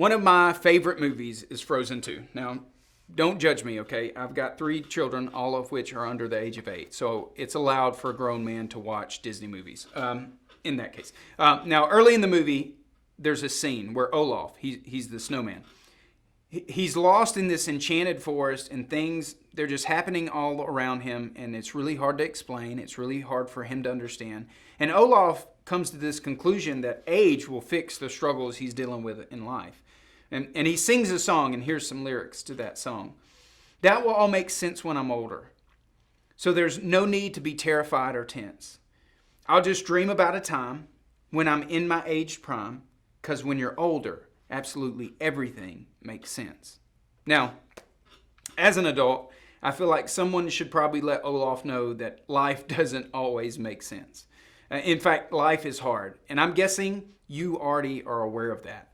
One of my favorite movies is Frozen 2. Now, don't judge me, okay? I've got 3 children, all of which are under the age of 8. So it's allowed for a grown man to watch Disney movies in that case. Now, early in the movie, there's a scene where Olaf, he's the snowman. He's lost in this enchanted forest and things, they're just happening all around him. And it's really hard to explain. It's really hard for him to understand. And Olaf comes to this conclusion that age will fix the struggles he's dealing with in life. And he sings a song, and here's some lyrics to that song. That will all make sense when I'm older. So there's no need to be terrified or tense. I'll just dream about a time when I'm in my aged prime, because when you're older, absolutely everything makes sense. Now, as an adult, I feel like someone should probably let Olaf know that life doesn't always make sense. In fact, life is hard, and I'm guessing you already are aware of that.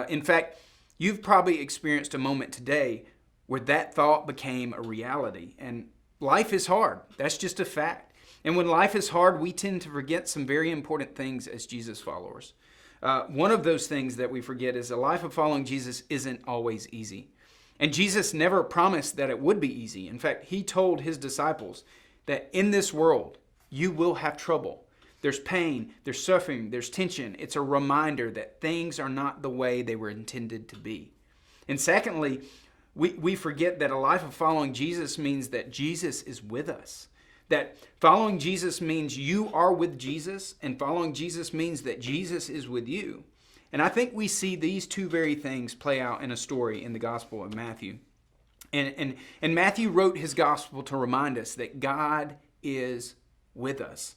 In fact, you've probably experienced a moment today where that thought became a reality. And life is hard. That's just a fact. And when life is hard, we tend to forget some very important things as Jesus followers. One of those things that we forget is a life of following Jesus isn't always easy. And Jesus never promised that it would be easy. In fact, he told his disciples that in this world, you will have trouble. There's pain, there's suffering, there's tension. It's a reminder that things are not the way they were intended to be. And secondly, we forget that a life of following Jesus means that Jesus is with us. That following Jesus means you are with Jesus, and following Jesus means that Jesus is with you. And I think we see these two very things play out in a story in the Gospel of Matthew. And Matthew wrote his Gospel to remind us that God is with us.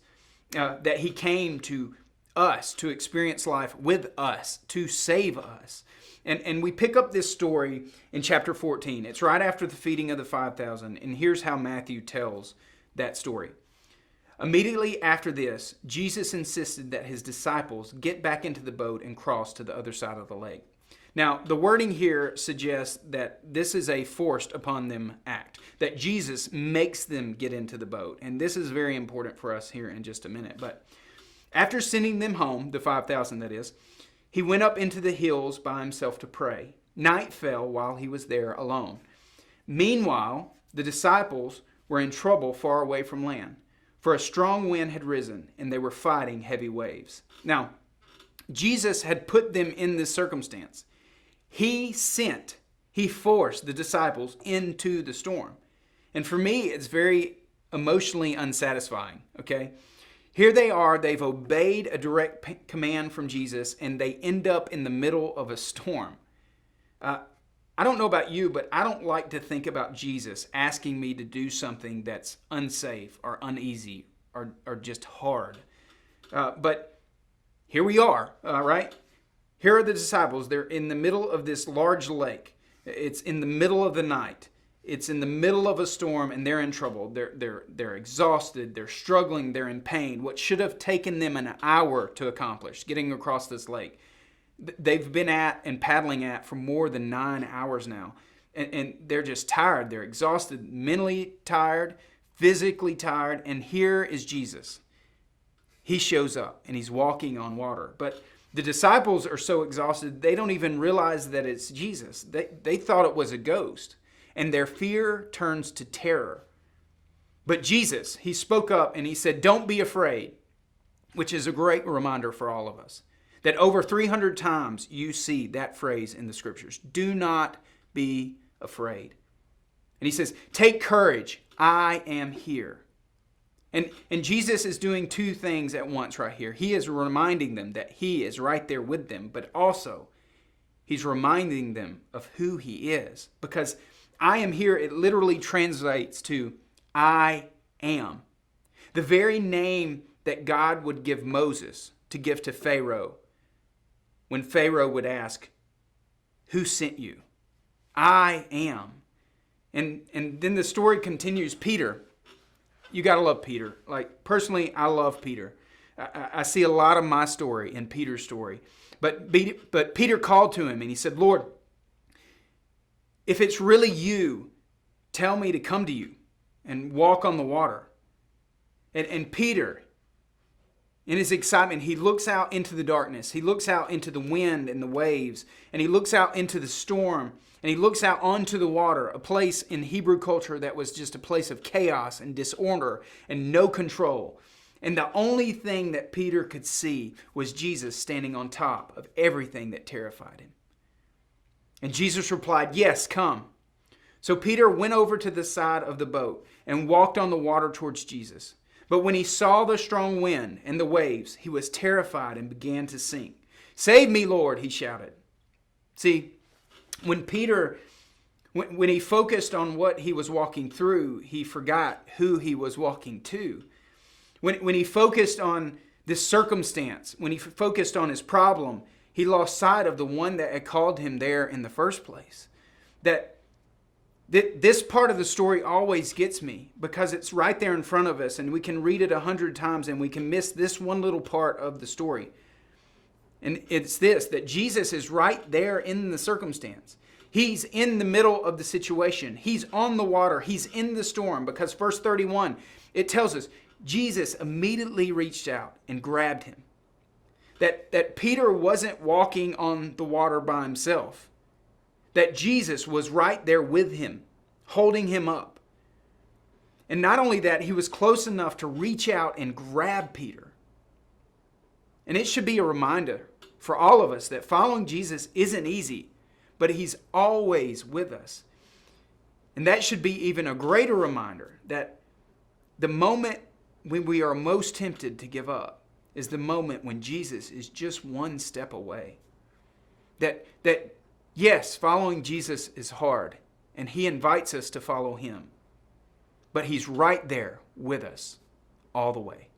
That he came to us to experience life with us, to save us. And we pick up this story in chapter 14. It's right after the feeding of the 5,000. And here's how Matthew tells that story. Immediately after this, Jesus insisted that his disciples get back into the boat and cross to the other side of the lake. Now, the wording here suggests that this is a forced upon them act, that Jesus makes them get into the boat. And this is very important for us here in just a minute. But after sending them home, the 5,000 that is, he went up into the hills by himself to pray. Night fell while he was there alone. Meanwhile, the disciples were in trouble far away from land, for a strong wind had risen, and they were fighting heavy waves. Now, Jesus had put them in this circumstance. He forced the disciples into the storm. And for me, it's very emotionally unsatisfying, okay? Here they are, they've obeyed a direct command from Jesus, and they end up in the middle of a storm. I don't know about you, but I don't like to think about Jesus asking me to do something that's unsafe or uneasy or just hard. But here we are, right? Here are the disciples. They're in the middle of this large lake. It's in the middle of the night. It's in the middle of a storm, and they're in trouble. They're exhausted. They're struggling. They're in pain. What should have taken them an hour to accomplish, getting across this lake, they've been at and paddling at for more than 9 hours now. And they're just tired. They're exhausted, mentally tired, physically tired. And here is Jesus. He shows up, and he's walking on water. But the disciples are so exhausted, they don't even realize that it's Jesus. They thought it was a ghost, and their fear turns to terror. But Jesus, he spoke up and he said, "Don't be afraid," which is a great reminder for all of us. That over 300 times you see that phrase in the scriptures. Do not be afraid. And he says, "Take courage, I am here." And Jesus is doing two things at once right here. He is reminding them that he is right there with them, but also he's reminding them of who he is. Because I am here, it literally translates to I am. The very name that God would give Moses to give to Pharaoh when Pharaoh would ask, "Who sent you?" I am. And then the story continues. Peter, you got to love Peter. Like, personally, I love Peter. I see a lot of my story in Peter's story. But Peter called to him and he said, "Lord, if it's really you, tell me to come to you and walk on the water." And Peter, In his excitement, he looks out into the darkness. He looks out into the wind and the waves. And he looks out into the storm. And he looks out onto the water, a place in Hebrew culture that was just a place of chaos and disorder and no control. And the only thing that Peter could see was Jesus standing on top of everything that terrified him. And Jesus replied, "Yes, come." So Peter went over to the side of the boat and walked on the water towards Jesus. But when he saw the strong wind and the waves, he was terrified and began to sink. "Save me, Lord," he shouted. See, when Peter, when he focused on what he was walking through, he forgot who he was walking to. When he focused on this circumstance, when he focused on his problem, he lost sight of the one that had called him there in the first place. This part of the story always gets me because it's right there in front of us and we can read it 100 times and we can miss this one little part of the story. And it's this, that Jesus is right there in the circumstance. He's in the middle of the situation. He's on the water. He's in the storm because verse 31, it tells us Jesus immediately reached out and grabbed him. That Peter wasn't walking on the water by himself. That Jesus was right there with him, holding him up. And not only that, he was close enough to reach out and grab Peter. And it should be a reminder for all of us that following Jesus isn't easy, but he's always with us. And that should be even a greater reminder that the moment when we are most tempted to give up is the moment when Jesus is just one step away. That yes, following Jesus is hard, and he invites us to follow him. But he's right there with us all the way.